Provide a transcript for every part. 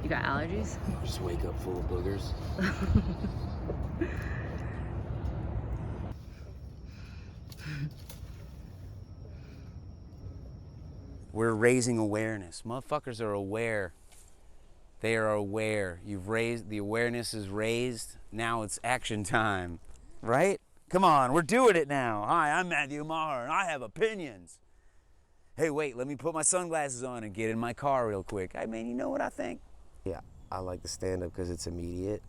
You got allergies? Just wake up full of boogers. We're raising awareness. Motherfuckers are aware. They are aware. You've raised, the awareness is raised. Now it's action time, right? Come on, we're doing it now. Hi, I'm Matthew Maher, and I have opinions. Hey, wait, let me put my sunglasses on and get in my car real quick. I mean, you know what I think? Yeah, I like the stand-up because it's immediate.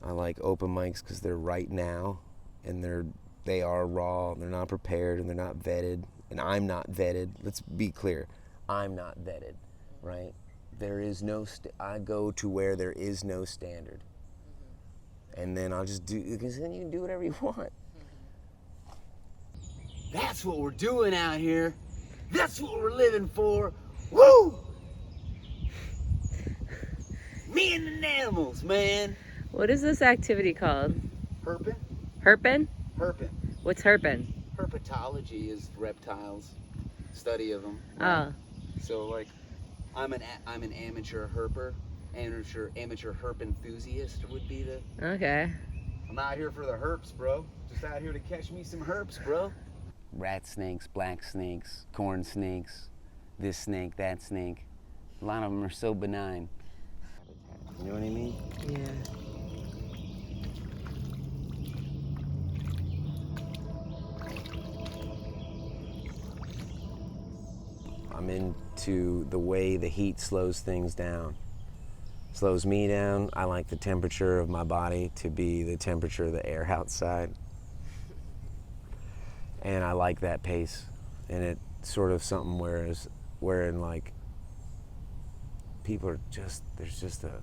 I like open mics because they're right now, and they are raw, they're not prepared, and they're not vetted, and I'm not vetted. Let's be clear, I'm not vetted, right? There is no, I go to where there is no standard. And then I'll just do, because then you can do whatever you want. That's what we're doing out here. That's what we're living for. Woo! Me and the animals, man. What is this activity called? Herping? Herping? Herping. What's herping? Herpetology is reptiles, study of them. Right? Oh. So like, I'm an amateur herper, amateur herp enthusiast would be the. Okay. I'm out here for the herps, bro. Just out here to catch me some herps, bro. Rat snakes, black snakes, corn snakes, this snake, that snake. A lot of them are so benign. You know what I mean? Yeah. I'm into the way the heat slows things down. Slows me down. I like the temperature of my body to be the temperature of the air outside. And I like that pace. And it's sort of something wherein like people are just, there's just a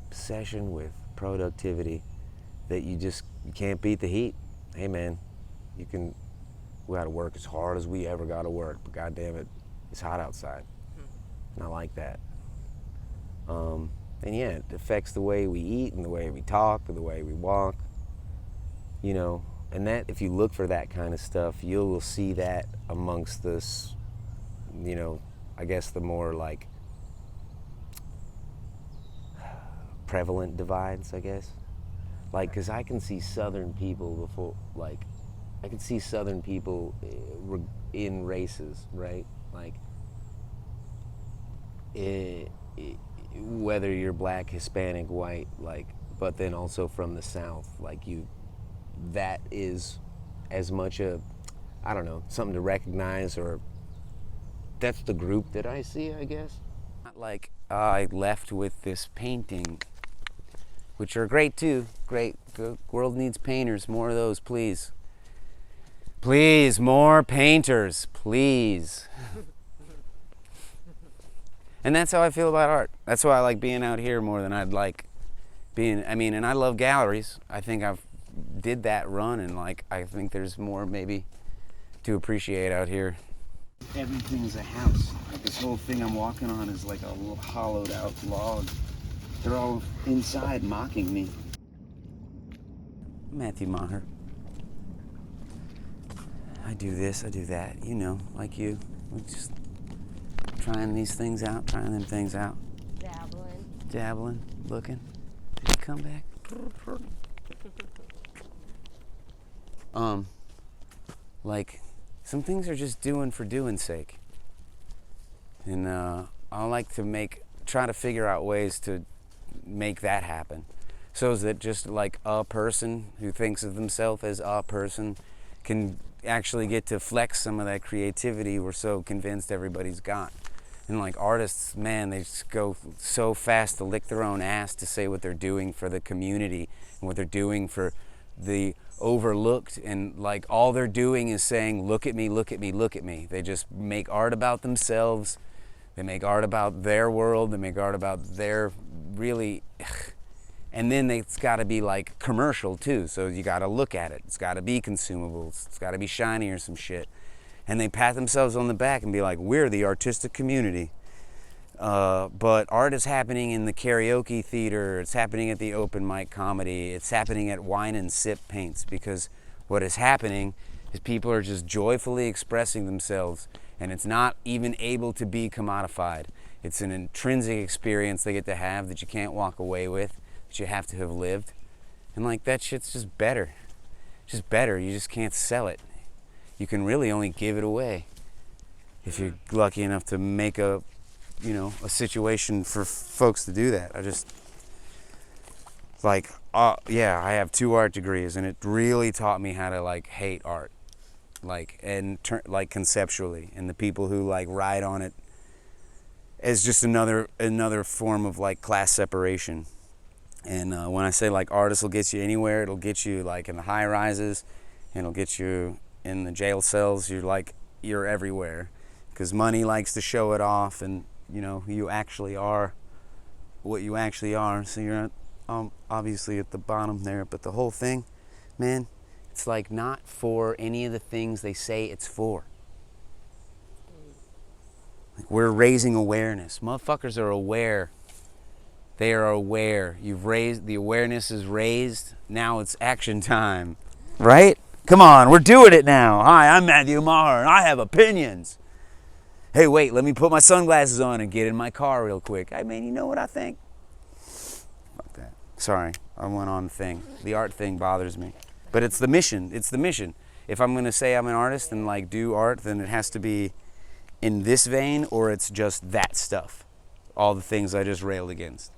obsession with productivity that you can't beat the heat. Hey man, we gotta work as hard as we ever gotta work, but goddamn it, it's hot outside. And I like that. And yeah, it affects the way we eat and the way we talk and the way we walk, you know, and that, if you look for that kind of stuff, you will see that amongst this, you know, I guess the more like prevalent divides, I guess. Like, cause I can see Southern people before, like, I can see Southern people in races, right? Like, whether you're black, Hispanic, white, like, but then also from the South, like that is as much I don't know, something to recognize, or that's the group that I see, I guess. Like, I left with this painting, which are great too, great. The world needs painters, more of those, please. Please, more painters, please. And that's how I feel about art. That's why I like being out here more than I'd like being, and I love galleries. I think I've did that run, and like, I think there's more maybe to appreciate out here. Everything is a house. Like, this whole thing I'm walking on is like a little hollowed out log. They're all inside mocking me. Matthew Maher. I do this, I do that, you know, like you. We're just trying these things out, trying them things out. Dabbling, looking. Did he come back? Like, some things are just doing for doing's sake. And I like to try to figure out ways to make that happen. So that just like a person who thinks of themselves as a person can actually get to flex some of that creativity we're so convinced everybody's got. And like artists, man, they just go so fast to lick their own ass to say what they're doing for the community and what they're doing for the overlooked, and like all they're doing is saying, look at me, look at me, look at me. They just make art about themselves. They make art about their world. They make art about their really, and then it's got to be like commercial too. So you got to look at it. It's got to be consumables. It's got to be shiny or some shit. And they pat themselves on the back and be like, we're the artistic community. But art is happening in the karaoke theater, it's happening at the open mic comedy, it's happening at wine and sip paints, because what is happening is people are just joyfully expressing themselves And it's not even able to be commodified. It's an intrinsic experience they get to have that you can't walk away with, that you have to have lived. And like, that shit's just better. Just better. You just can't sell it. You can really only give it away if you're lucky enough to make a situation for folks to do that. I just, like, yeah, I have 2 art degrees, and it really taught me how to, like, hate art, like, and like, conceptually, and the people who, like, ride on it as just another form of, like, class separation. And when I say, like, artists will get you anywhere, it'll get you, like, in the high rises, and it'll get you in the jail cells. You're everywhere, because money likes to show it off, and you actually are what you actually are. So you're obviously at the bottom there, but the whole thing, man, it's like not for any of the things they say it's for. Like, we're raising awareness. Motherfuckers are aware. They are aware. The awareness is raised. Now it's action time. Right? Come on, we're doing it now. Hi, I'm Matthew Maher, and I have opinions. Hey, wait, let me put my sunglasses on and get in my car real quick. I mean, you know what I think? Fuck that. Sorry, I went on the thing. The art thing bothers me. But it's the mission. It's the mission. If I'm going to say I'm an artist and, like, do art, then it has to be in this vein, or it's just that stuff. All the things I just railed against.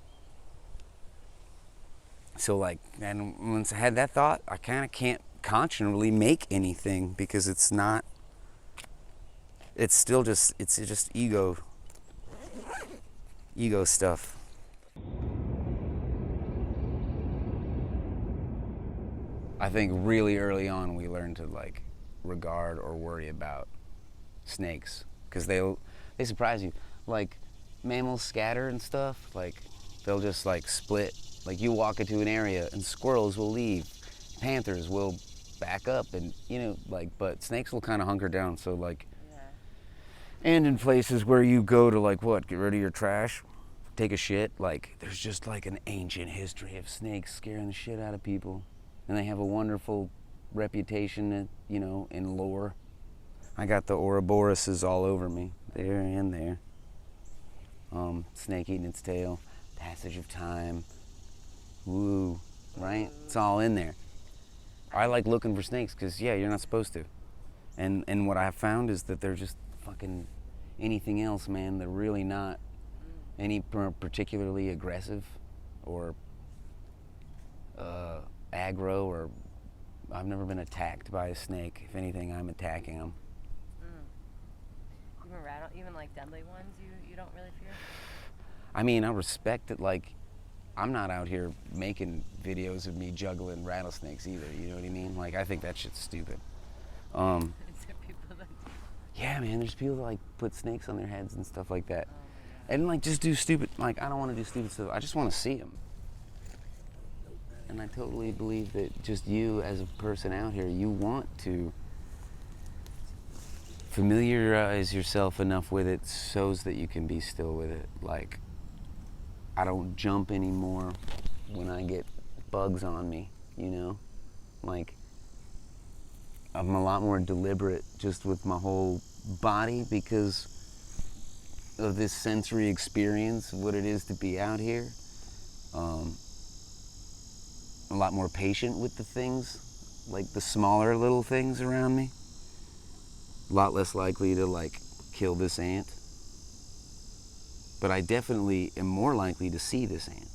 So, like, and once I had that thought, I kind of can't conscionably make anything, because it's not, it's just ego stuff. I think really early on we learned to, like, regard or worry about snakes, because they surprise you. Like, mammals scatter and stuff, like, they'll just, like, split. Like, you walk into an area and squirrels will leave, panthers will back up, and like, but snakes will kind of hunker down. So, like, yeah. And in places where you go to, like, what, get rid of your trash, take a shit, like, there's just, like, an ancient history of snakes scaring the shit out of people, and they have a wonderful reputation, in lore. I got the Ouroboroses all over me, there and there. Snake eating its tail, passage of time. Woo, right? It's all in there. I like looking for snakes because, yeah, you're not supposed to. And what I have found is that they're just fucking anything else, man. They're really not any particularly aggressive or aggro, or I've never been attacked by a snake. If anything, I'm attacking them. Even like deadly ones, you don't really fear? I mean, I respect it. Like, I'm not out here making videos of me juggling rattlesnakes either, you know what I mean? Like, I think that shit's stupid. Yeah, man, there's people that, like, put snakes on their heads and stuff like that. And, like, just do stupid, like, I don't want to do stupid stuff. I just want to see them. And I totally believe that just you as a person out here, you want to familiarize yourself enough with it so that you can be still with it. Like, I don't jump anymore when I get bugs on me, Like, I'm a lot more deliberate just with my whole body because of this sensory experience of what it is to be out here. A lot more patient with the things, like the smaller little things around me. A lot less likely to, like, kill this ant. But I definitely am more likely to see this ant.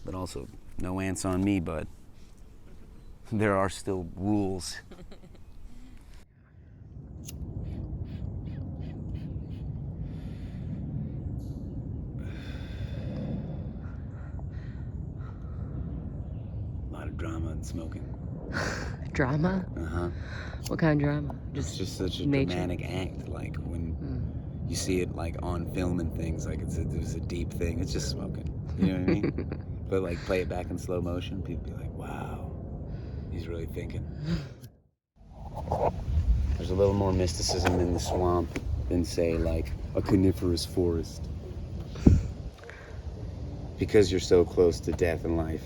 But also, no ants on me, bud. There are still rules. A lot of drama and smoking. Drama? Uh-huh. What kind of drama? It's just such a nature. dramatic act. Like, when you see it, like, on film and things, like, there's a deep thing. It's just smoking. You know what I mean? But, like, play it back in slow motion, people be like, wow, he's really thinking. There's a little more mysticism in the swamp than, say, like, a coniferous forest. Because you're so close to death and life.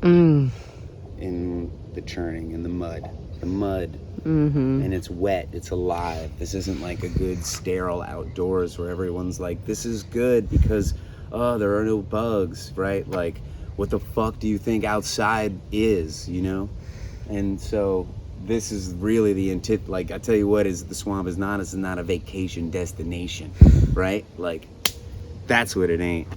In the churning, in the mud. The mud And it's wet, it's alive. This isn't like a good sterile outdoors where everyone's like, this is good because, oh, there are no bugs, right? Like, what the fuck do you think outside is, you know? And so this is really the like, I tell you what, is the swamp is not, it's not a vacation destination, right? Like, that's what it ain't.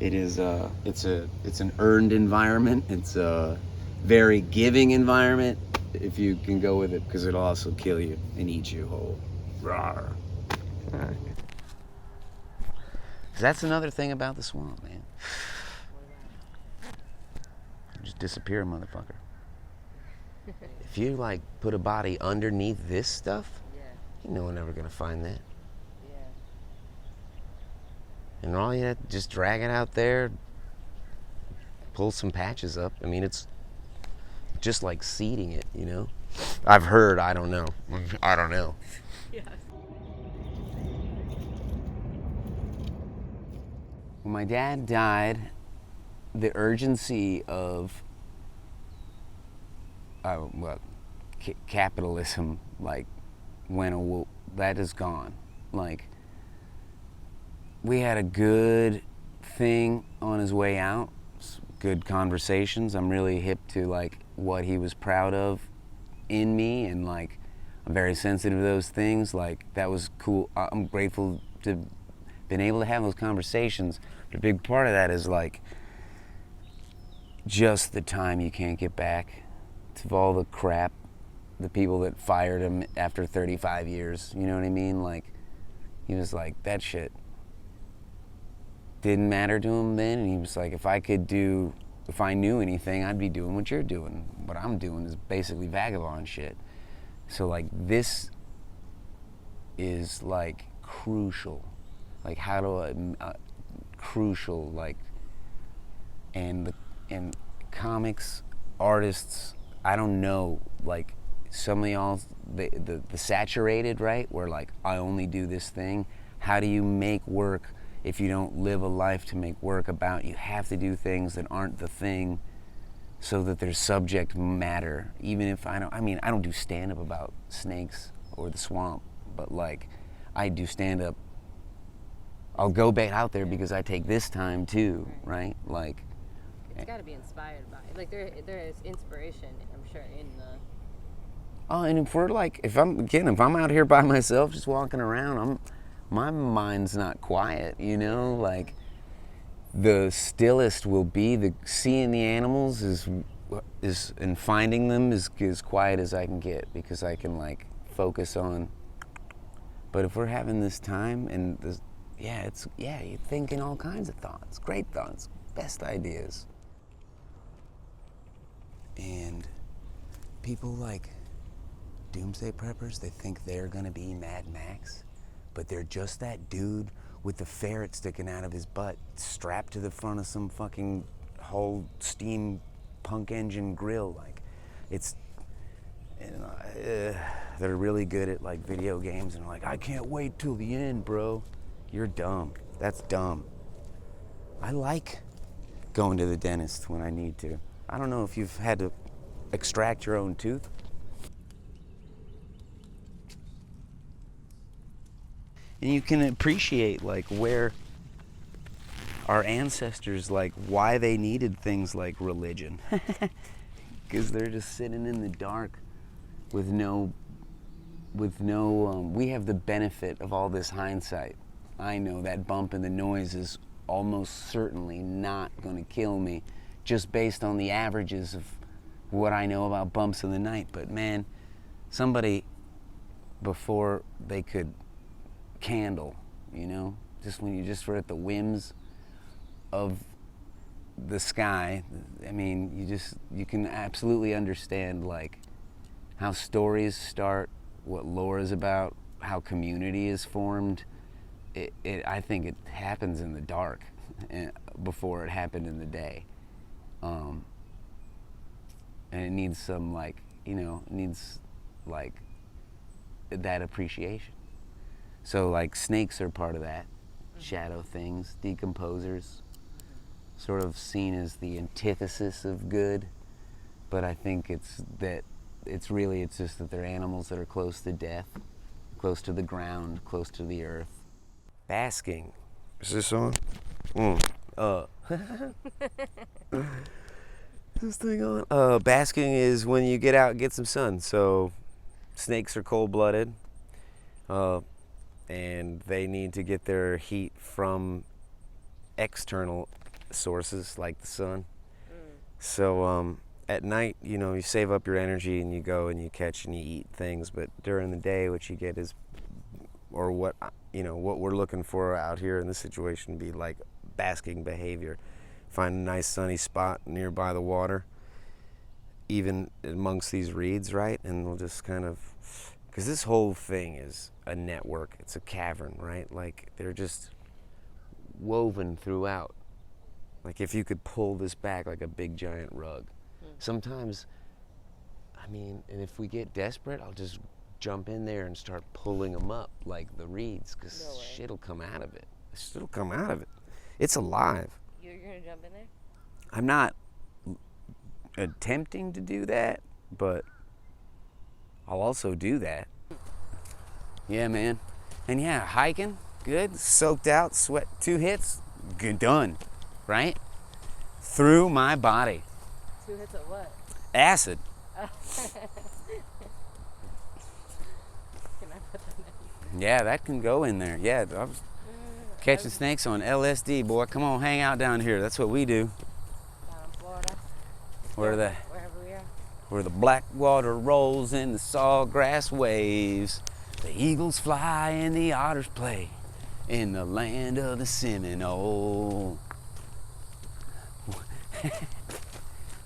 It is, it's an earned environment. It's a very giving environment, if you can go with it, because it'll also kill you and eat you whole. Rawr. That's another thing about the swamp, man. Just disappear, motherfucker. If you like put a body underneath this stuff, you know we're never gonna find that. And all you have to just drag it out there, pull some patches up. I mean, it's just like seeding it, you know? I've heard, I don't know. I don't know. Yes. When my dad died, the urgency of capitalism, like, that is gone. Like, we had a good thing on his way out, good conversations. I'm really hip to like what he was proud of in me, and like I'm very sensitive to those things. Like, that was cool. I'm grateful to been able to have those conversations. But a big part of that is like just the time you can't get back, to all the crap, the people that fired him after 35 years, you know what I mean? Like, he was like, that shit didn't matter to him then, and he was like, if I knew anything, I'd be doing what you're doing. What I'm doing is basically vagabond shit. So like, this is like crucial. Like, how do crucial, like, and comics artists, I don't know, like, some of y'all, the saturated, right, where like, I only do this thing. How do you make work if you don't live a life to make work about? You have to do things that aren't the thing, so that there's subject matter. Even if I don't do stand-up about snakes or the swamp, but like, I do stand-up, I'll go back out there because I take this time too, right? Like, it's got to be inspired by it. Like, there is inspiration, I'm sure, in the... Oh, and if I'm out here by myself just walking around, my mind's not quiet, you know? Like, the stillest will be seeing the animals is and finding them is as quiet as I can get, because I can like focus on. But if we're having this time and you're thinking all kinds of thoughts, great thoughts, best ideas. And people like doomsday preppers, they think they're gonna be Mad Max, but they're just that dude with the ferret sticking out of his butt, strapped to the front of some fucking whole steam punk engine grill. Like, it's, they're really good at like video games, and like, I can't wait till the end, bro. You're dumb. That's dumb. I like going to the dentist when I need to. I don't know if you've had to extract your own tooth. And you can appreciate like where our ancestors, like why they needed things like religion. Because they're just sitting in the dark with no, we have the benefit of all this hindsight. I know that bump in the noise is almost certainly not going to kill me, just based on the averages of what I know about bumps in the night. But man, somebody, before they could candle, you know, just when you just were at the whims of the sky, I mean, you can absolutely understand like how stories start, what lore is about, how community is formed. I think it happens in the dark before it happened in the day. And it needs some like, you know, it needs like that appreciation. So like snakes are part of that. Shadow things, decomposers, sort of seen as the antithesis of good. But I think it's that it's just that they're animals that are close to death, close to the ground, close to the earth. Basking. Is this on? This thing on? Basking is when you get out and get some sun. So snakes are cold-blooded, and they need to get their heat from external sources like the sun. So at night, you save up your energy and you go and you catch and you eat things. But during the day, what you get is, or what we're looking for out here in this situation, be like basking behavior. Find a nice sunny spot nearby the water, even amongst these reeds, right? And we'll just kind of, because this whole thing is a network. It's a cavern, right? Like they're just woven throughout. Like if you could pull this back like a big giant rug. Sometimes, and if we get desperate, I'll just jump in there and start pulling them up like the reeds, because shit'll come out of it. Shit'll come out of it. It's alive. You're gonna jump in there? I'm not attempting to do that, but I'll also do that. Yeah, man. And yeah, hiking, good. Soaked out, sweat, 2 hits, good, done, right? Through my body. 2 hits of what? Acid. Can I put that in? Yeah, that can go in there. Yeah, I was catching snakes on LSD, boy. Come on, hang out down here. That's what we do. Down in Florida. Wherever we are. Where the black water rolls in the sawgrass waves. The eagles fly and the otters play in the land of the Seminole.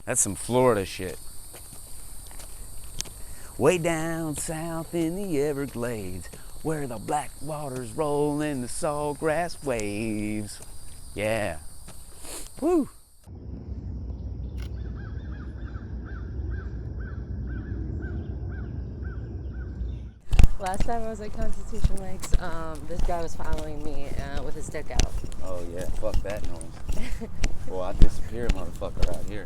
That's some Florida shit. Way down south in the Everglades, where the black waters roll in the sawgrass waves. Yeah. Woo! Last time I was at Constitution Lakes, this guy was following me with his stick out. Oh yeah, fuck that noise. Well, I disappear, motherfucker, out here.